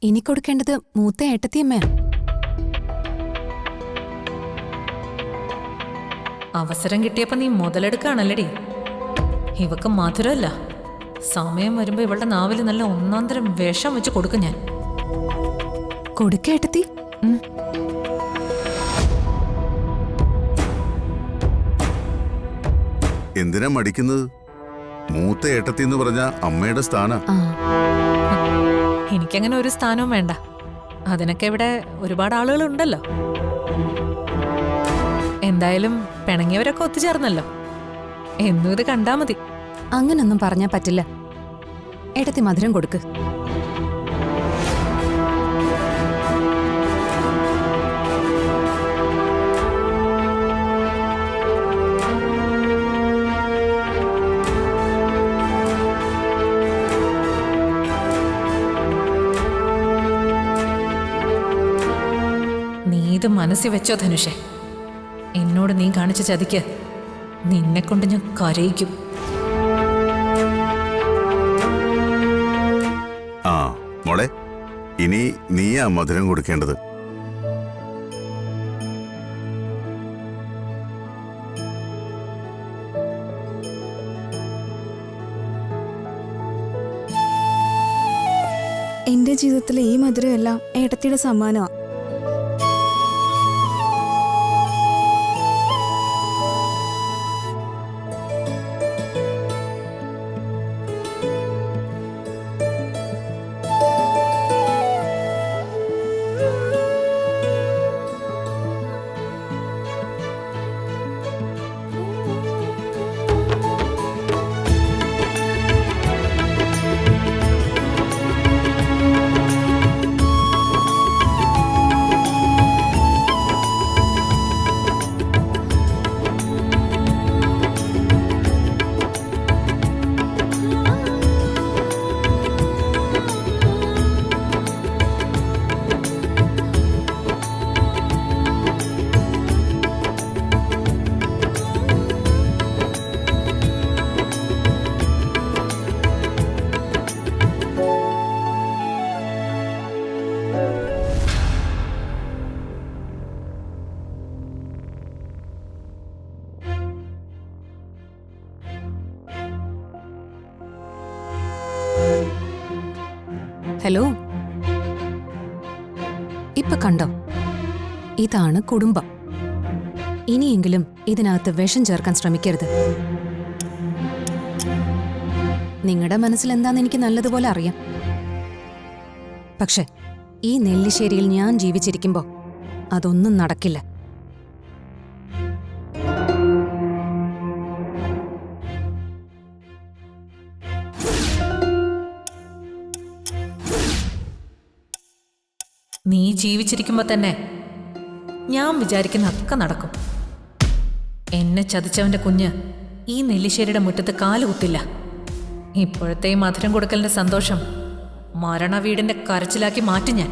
ഇനി കൊടുക്കേണ്ടത് മൂത്ത ഏട്ടത്തിയമ്മയാ. അവസരം കിട്ടിയപ്പോ നീ മുതലെടുക്കാണല്ലടി. ഇവക്ക് മധുരമല്ല, സമയം വരുമ്പോ ഇവളുടെ നാവില് നല്ല ഒന്നാന്തരം വിഷം വെച്ച് കൊടുക്കും ഞാൻ. കൊടുക്ക ഏട്ടത്തി. എന്തിനാ മടിക്കുന്നത്? മൂത്ത ഏട്ടത്തി എന്ന് പറഞ്ഞ അമ്മയുടെ സ്ഥാനം. എനിക്കങ്ങനെ ഒരു സ്ഥാനവും വേണ്ട. അതിനൊക്കെ ഇവിടെ ഒരുപാട് ആളുകളുണ്ടല്ലോ. എന്തായാലും പിണങ്ങിയവരൊക്കെ ഒത്തുചേർന്നല്ലോ. എന്നും ഇത് കണ്ടാ മതി. അങ്ങനൊന്നും പറഞ്ഞാ പറ്റില്ല. ഏട്ടത്തി മധുരം കൊടുക്ക്. നീ ഇത് മനസ്സിൽ വെച്ചോ ധനുഷേ. എന്നോട് നീ കാണിച്ച ചതിക്ക് നിന്നെ കൊണ്ട് ഞാൻ കരയിക്കും. ആ മോളെ, ഇനി നീയാ മധുരം കൊടുക്കേണ്ടത്. എന്റെ ജീവിതത്തിലെ ഈ മധുരമെല്ലാം ഏട്ടത്തിയുടെ സമ്മാനമാ. ഹലോ, ഇപ്പൊ കണ്ടോ? ഇതാണ് കുടുംബം. ഇനിയെങ്കിലും ഇതിനകത്ത് വിഷം ചേർക്കാൻ ശ്രമിക്കരുത്. നിങ്ങളുടെ മനസ്സിൽ എന്താന്ന് എനിക്ക് നല്ലതുപോലെ അറിയാം. പക്ഷെ ഈ നെല്ലിശ്ശേരിയിൽ ഞാൻ ജീവിച്ചിരിക്കുമ്പോ അതൊന്നും നടക്കില്ല. നീ ജീവിച്ചിരിക്കുമ്പോ തന്നെ ഞാൻ വിചാരിക്കുന്നതൊക്കെ നടക്കും. എന്നെ ചതിച്ചവന്റെ കുഞ്ഞ് ഈ നെല്ലിശ്ശേരിയുടെ മുറ്റത്ത് കാലുകുത്തില്ല. ഇപ്പോഴത്തെ ഈ മധുരം കൊടുക്കലിന്റെ സന്തോഷം മരണ വീടിന്റെ കരച്ചിലാക്കി മാറ്റും ഞാൻ.